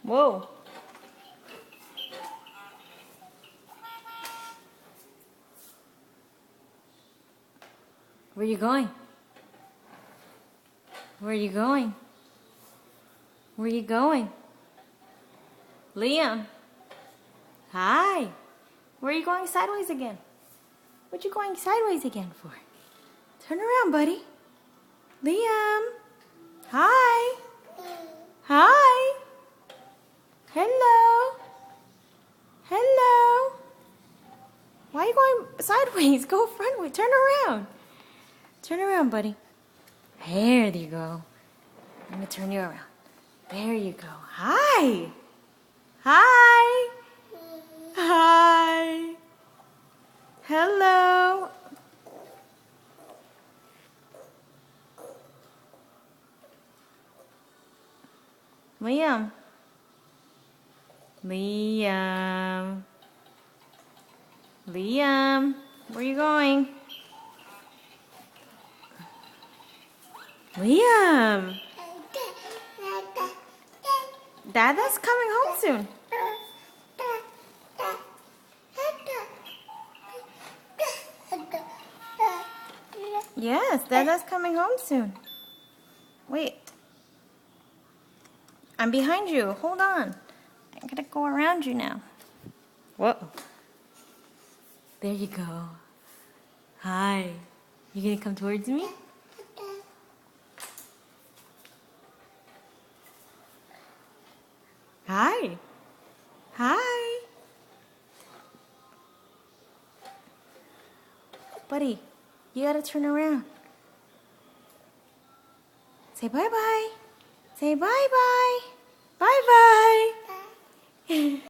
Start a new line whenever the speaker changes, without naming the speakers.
Whoa. Where are you going? Where are you going? Where are you going? Liam. Hi. Where are you going sideways again? What you going sideways again for? Turn around, buddy. Liam. Hi. Hi. Hello. Hello. Why are you going sideways? Go frontward. Turn around. Turn around, buddy. There you go. I'm going to turn you around. There you go. Hi. Hi. Hi. Hello. Liam. Liam. Liam. Where are you going? Liam. Dada's coming home soon. Yes, Dada's coming home soon. Wait. I'm behind you. Hold on. I'm gonna go around you now. Whoa. There you go. Hi. You gonna come towards me? Hi. Hi. Buddy, you gotta turn around. Say bye-bye. Say bye-bye. Bye-bye.